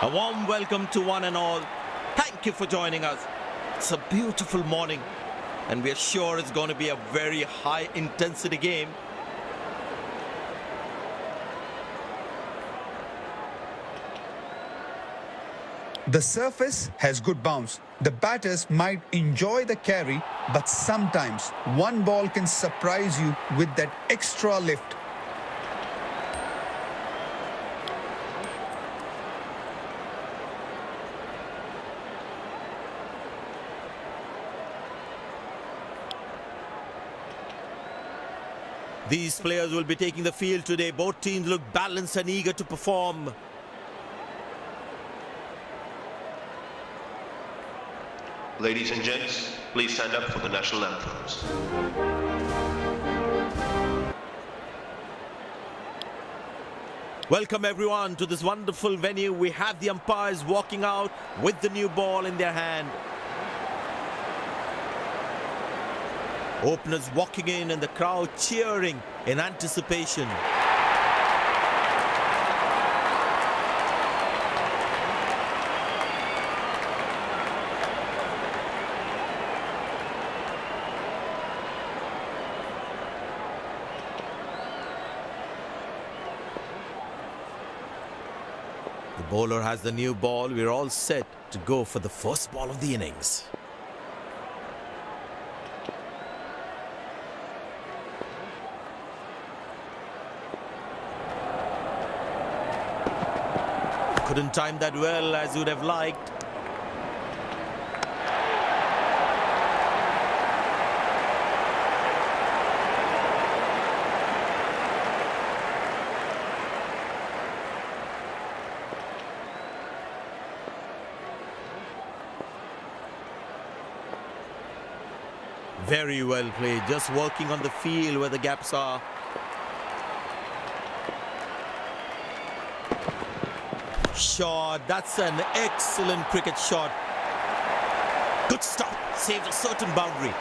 A warm welcome to one and all. Thank you for joining us. It's a beautiful morning, and we are sure it's going to be a very high intensity game. The surface has good bounce. The batters might enjoy the carry, but sometimes one ball can surprise you with that extra lift. These players will be taking the field today. Both teams look balanced and eager to perform. Ladies and gents, please stand up for the national anthems. Welcome everyone to this wonderful venue. We have the umpires walking out with the new ball in their hand. Openers walking in and the crowd cheering in anticipation. The bowler has the new ball. We're all set to go for the first ball of the innings. Couldn't time that well as you'd have liked. Very well played, just working on the field where the gaps are. Shot, that's an excellent cricket shot. Good stop, saves a certain boundary.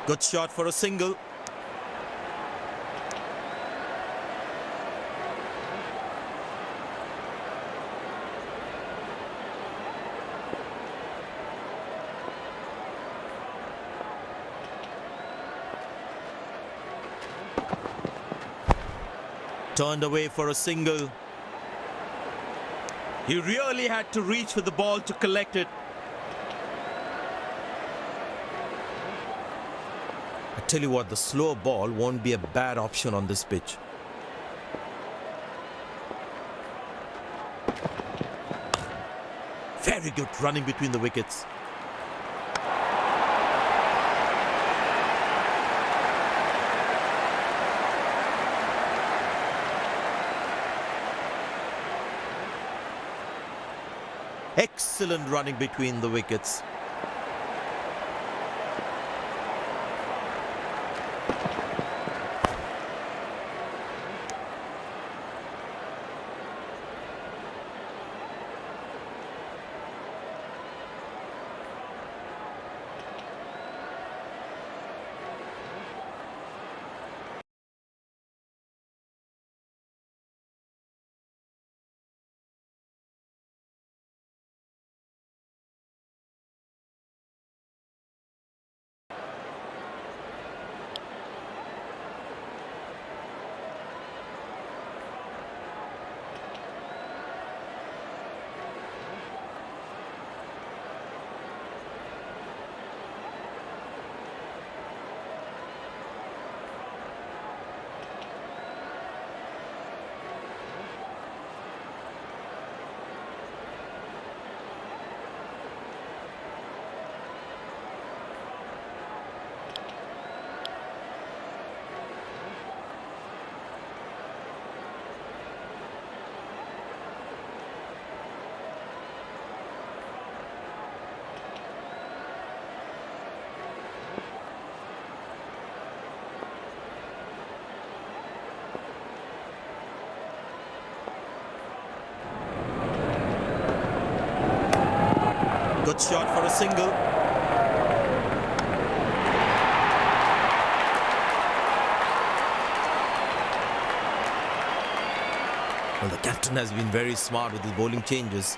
Good shot for a single. Turned away for a single. He really had to reach for the ball to collect it. I tell you what, the slow ball won't be a bad option on this pitch. Very good running between the wickets. Excellent running between the wickets. Good shot for a single. Well, the captain has been very smart with his bowling changes.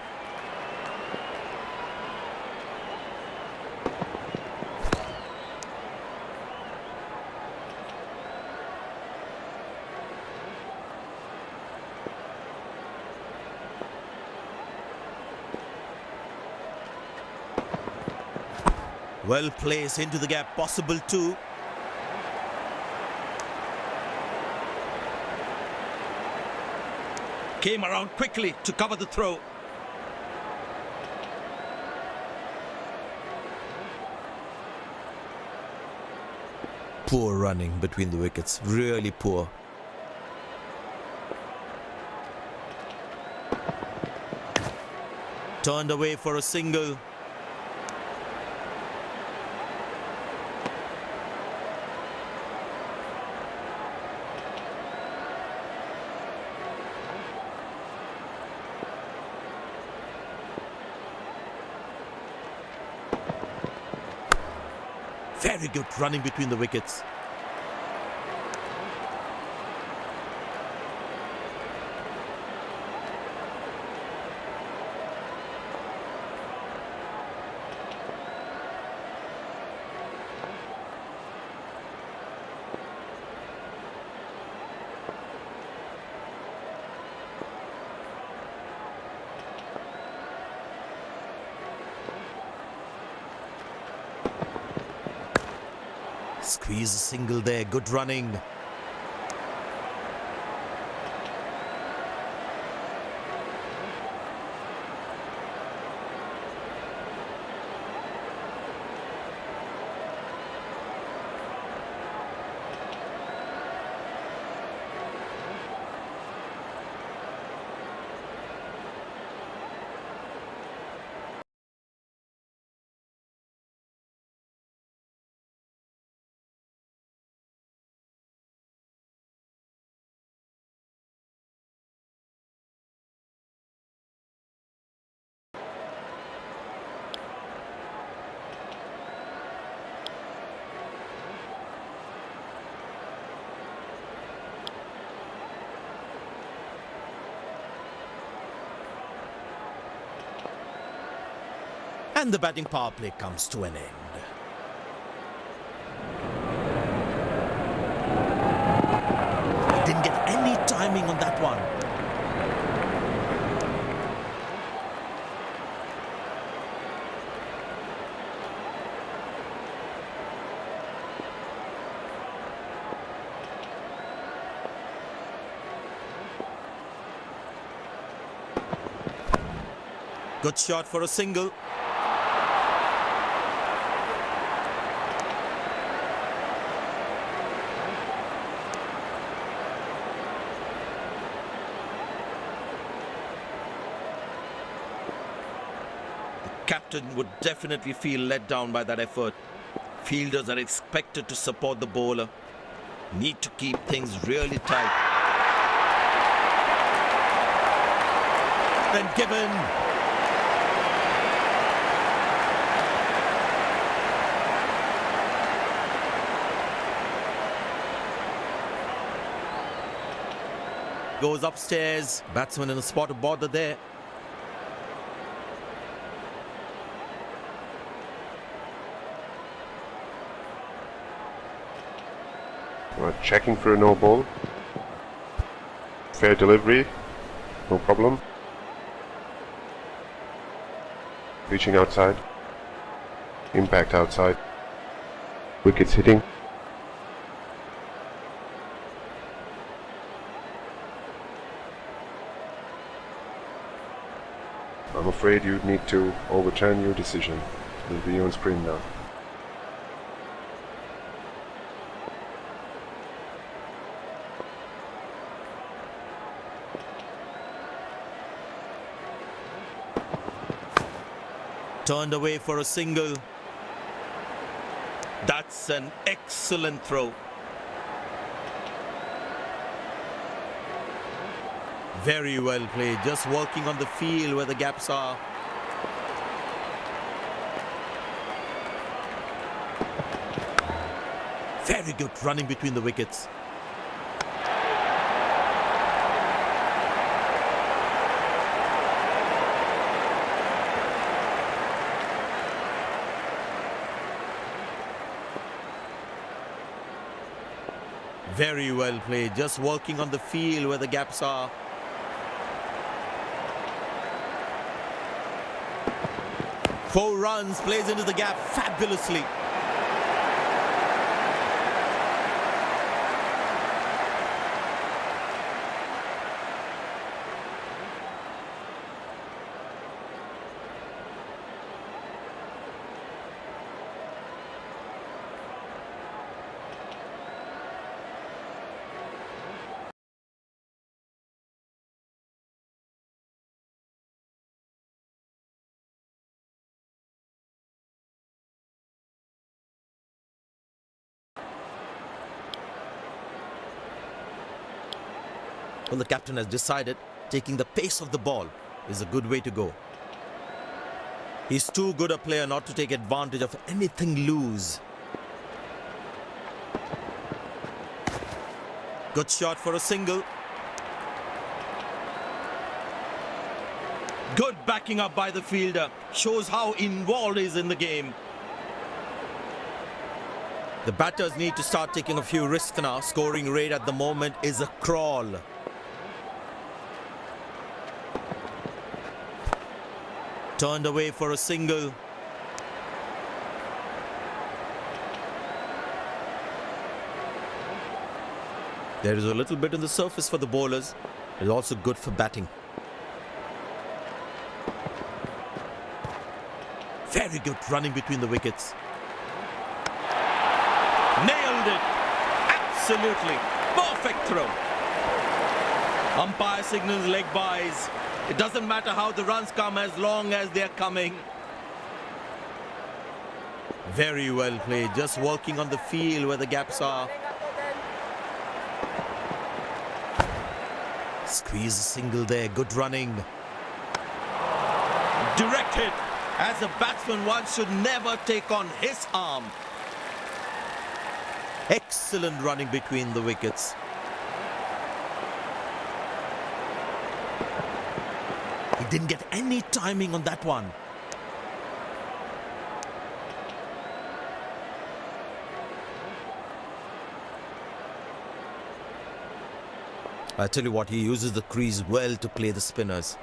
Well placed into the gap, possible too. Came around quickly to cover the throw. Poor running between the wickets, really poor. Turned away for a single. Very good running between the wickets. Squeeze a single there, good running. And the batting power play comes to an end. Didn't get any timing on that one. Good shot for a single. Captain would definitely feel let down by that effort. Fielders are expected to support the bowler. Need to keep things really tight. Then given. Goes upstairs. Batsman in a spot of bother there. Right, checking for a no ball. Fair delivery, no problem. Reaching outside. Impact outside. Wickets hitting. I'm afraid you need to overturn your decision. It'll be on screen now. Turned away for a single. That's an excellent throw. Very well played, just working on the field where the gaps are. Very good running between the wickets. Very well played, just working on the field where the gaps are. Four runs, plays into the gap fabulously. Well, the captain has decided taking the pace of the ball is a good way to go. He's too good a player not to take advantage of anything loose. Good shot for a single. Good backing up by the fielder. Shows how involved he is in the game. The batters need to start taking a few risks now. Scoring rate at the moment is a crawl. Turned away for a single. There is a little bit on the surface for the bowlers. It is also good for batting. Very good running between the wickets. Nailed it! Absolutely perfect throw. Umpire signals leg byes. It doesn't matter how the runs come as long as they're coming. Very well played, just working on the field where the gaps are. Squeeze a single there, good running. Direct hit. As a batsman, one should never take on his arm. Excellent running between the wickets. He didn't get any timing on that one. I tell you what, he uses the crease well to play the spinners.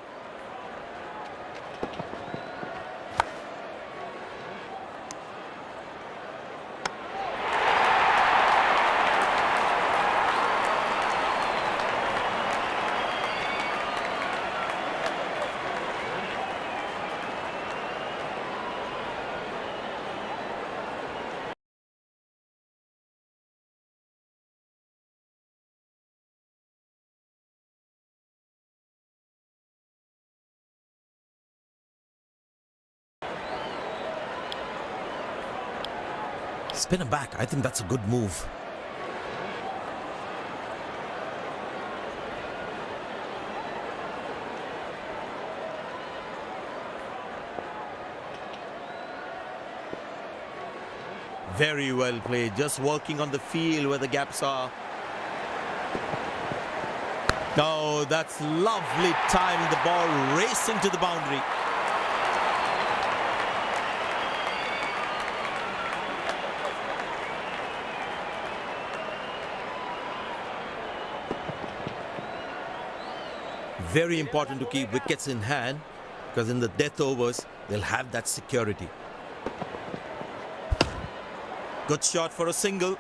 Spin him back. I think that's a good move. Very well played. Just working on the field where the gaps are. Oh, that's lovely timing. The ball racing to the boundary. Very important to keep wickets in hand, because in the death overs, they'll have that security. Good shot for a single.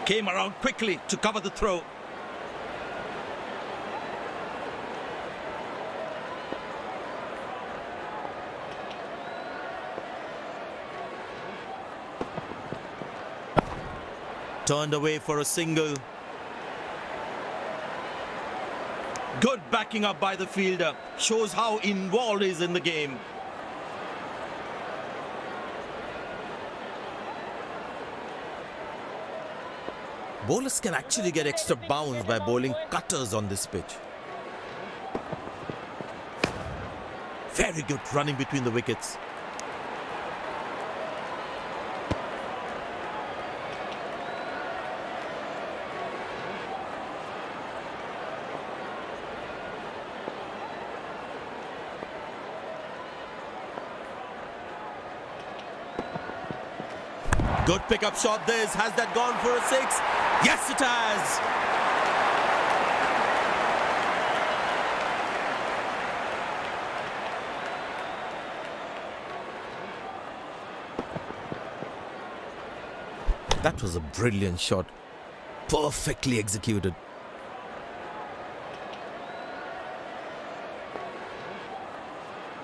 Came around quickly to cover the throw. Turned away for a single. Good backing up by the fielder. Shows how involved he is in the game. Bowlers can actually get extra bounce by bowling cutters on this pitch. Very good running between the wickets. Good pickup shot this. Has that gone for a six? Yes, it has. That was a brilliant shot. Perfectly executed.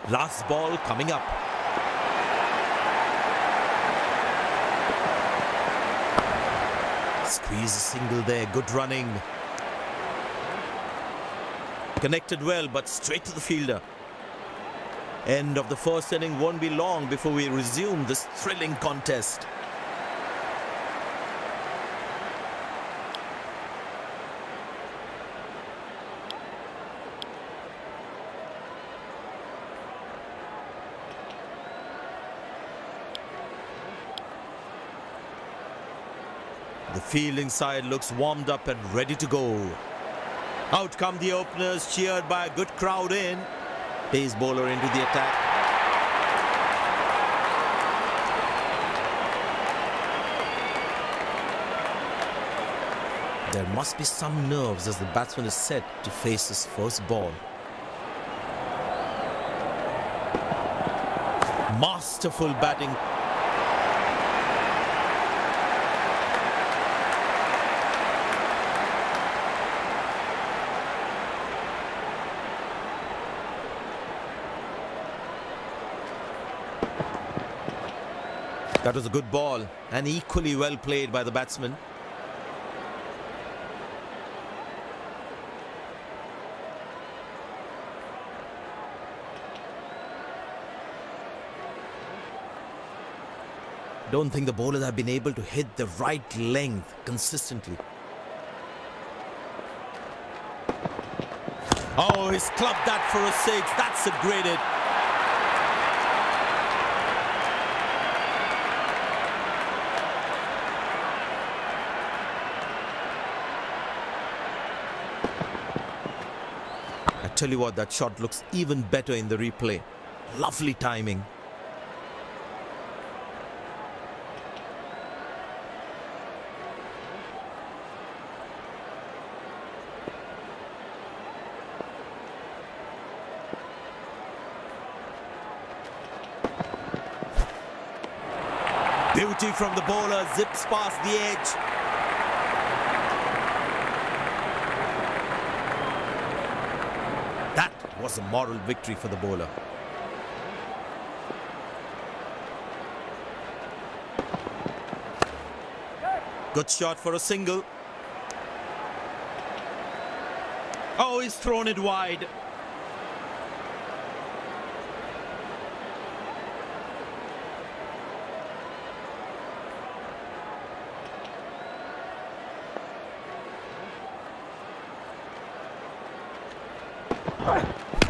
Last ball coming up. Squeeze a single there. Good running. Connected well, but straight to the fielder. End of the first inning won't be long before we resume this thrilling contest. The fielding side looks warmed up and ready to go. Out come the openers, cheered by a good crowd in. Pace bowler into the attack. There must be some nerves as the batsman is set to face his first ball. Masterful batting. That was a good ball and equally well played by the batsman. Don't think the bowlers have been able to hit the right length consistently. Oh, he's clubbed that for a six. That's a great hit. I tell you what, that shot looks even better in the replay. Lovely timing. Beauty from the bowler, zips past the edge. That was a moral victory for the bowler. Good shot for a single. Oh, he's thrown it wide.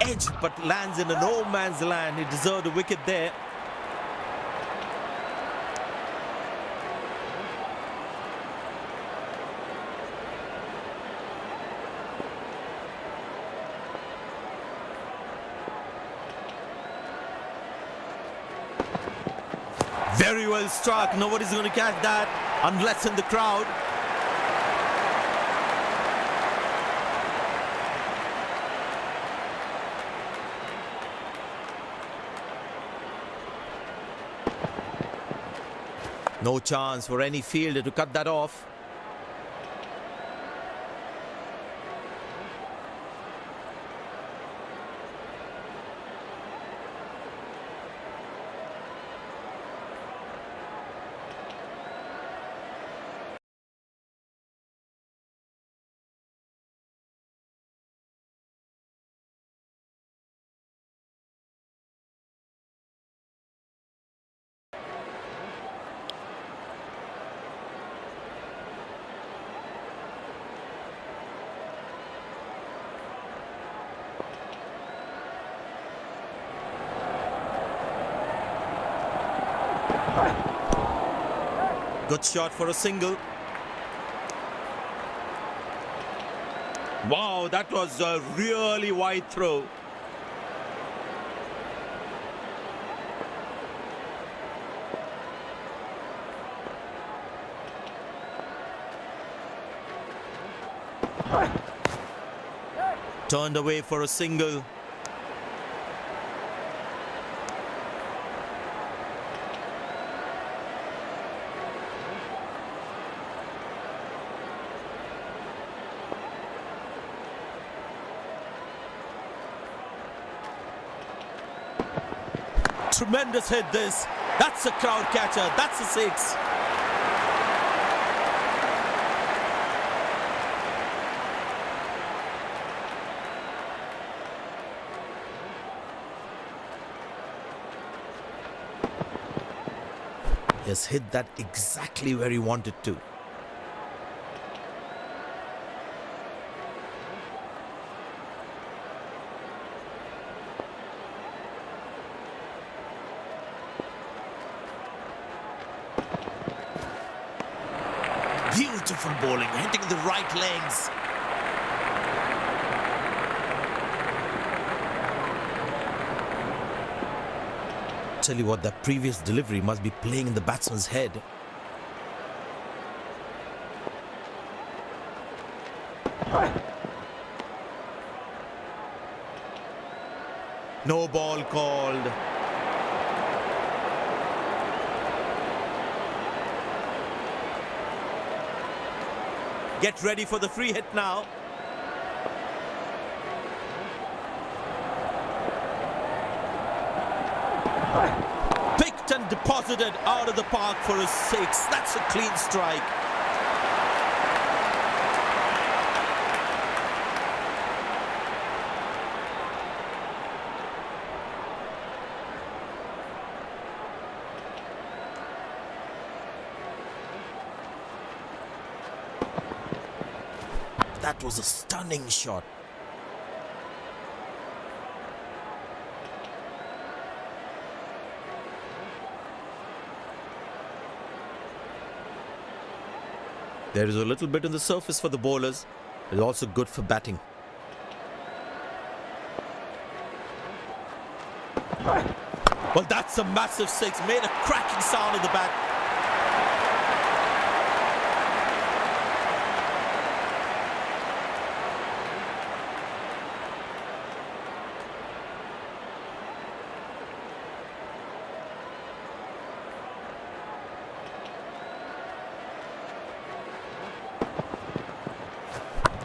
Edge, but lands in a no man's land. He deserved a wicket there. Very well struck. Nobody's going to catch that unless in the crowd. No chance for any fielder to cut that off. Good shot for a single. Wow, that was a really wide throw. Turned away for a single. Tremendous hit this. That's a crowd catcher. That's a six. He has hit that exactly where he wanted to. Beautiful bowling, hitting the right legs. Tell you what, that previous delivery must be playing in the batsman's head. No ball called. Get ready for the free hit now. Picked and deposited out of the park for a six. That's a clean strike. That was a stunning shot. There is a little bit on the surface for the bowlers. It's also good for batting. Well, that's a massive six. Made a cracking sound in the bat.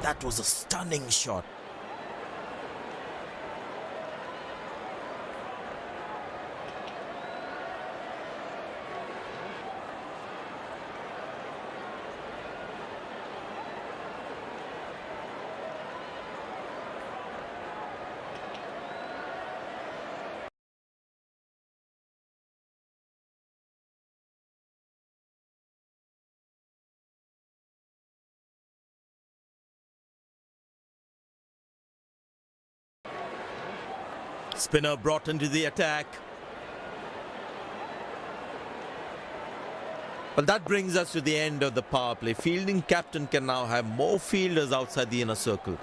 That was a stunning shot. Spinner brought into the attack. Well, that brings us to the end of the power play. Fielding captain can now have more fielders outside the inner circle.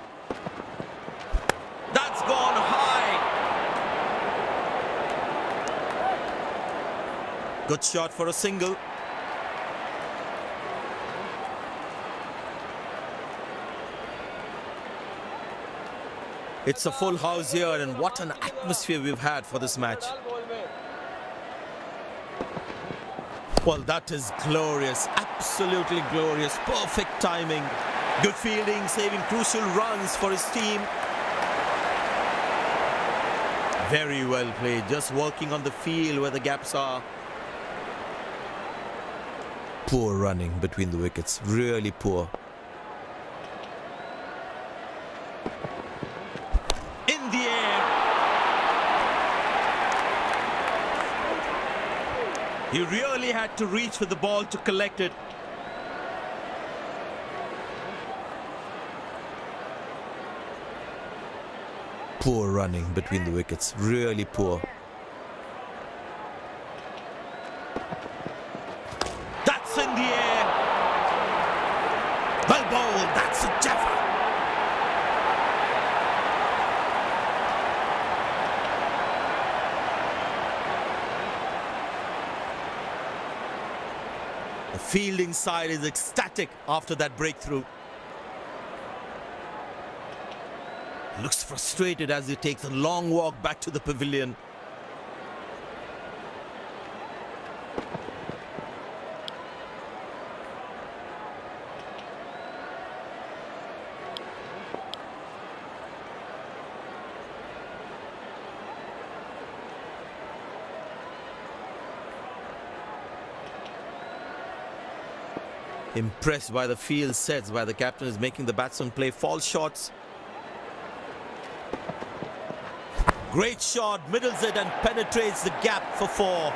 That's gone high. Good shot for a single. It's a full house here, and what an atmosphere we've had for this match. Well, that is glorious, absolutely glorious, perfect timing. Good fielding, saving crucial runs for his team. Very well played, just working on the field where the gaps are. Poor running between the wickets, really poor. He really had to reach for the ball to collect it. Poor running between the wickets, really poor. That's in the air. Well bowled, that's a jaffa. The fielding side is ecstatic after that breakthrough. Looks frustrated as he takes a long walk back to the pavilion. Impressed by the field sets by the captain is making the batsman play false shots. Great shot, middles it and penetrates the gap for 4.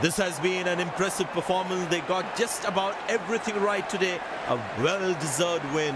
This has been an impressive performance. They got just about everything right today. A well-deserved win.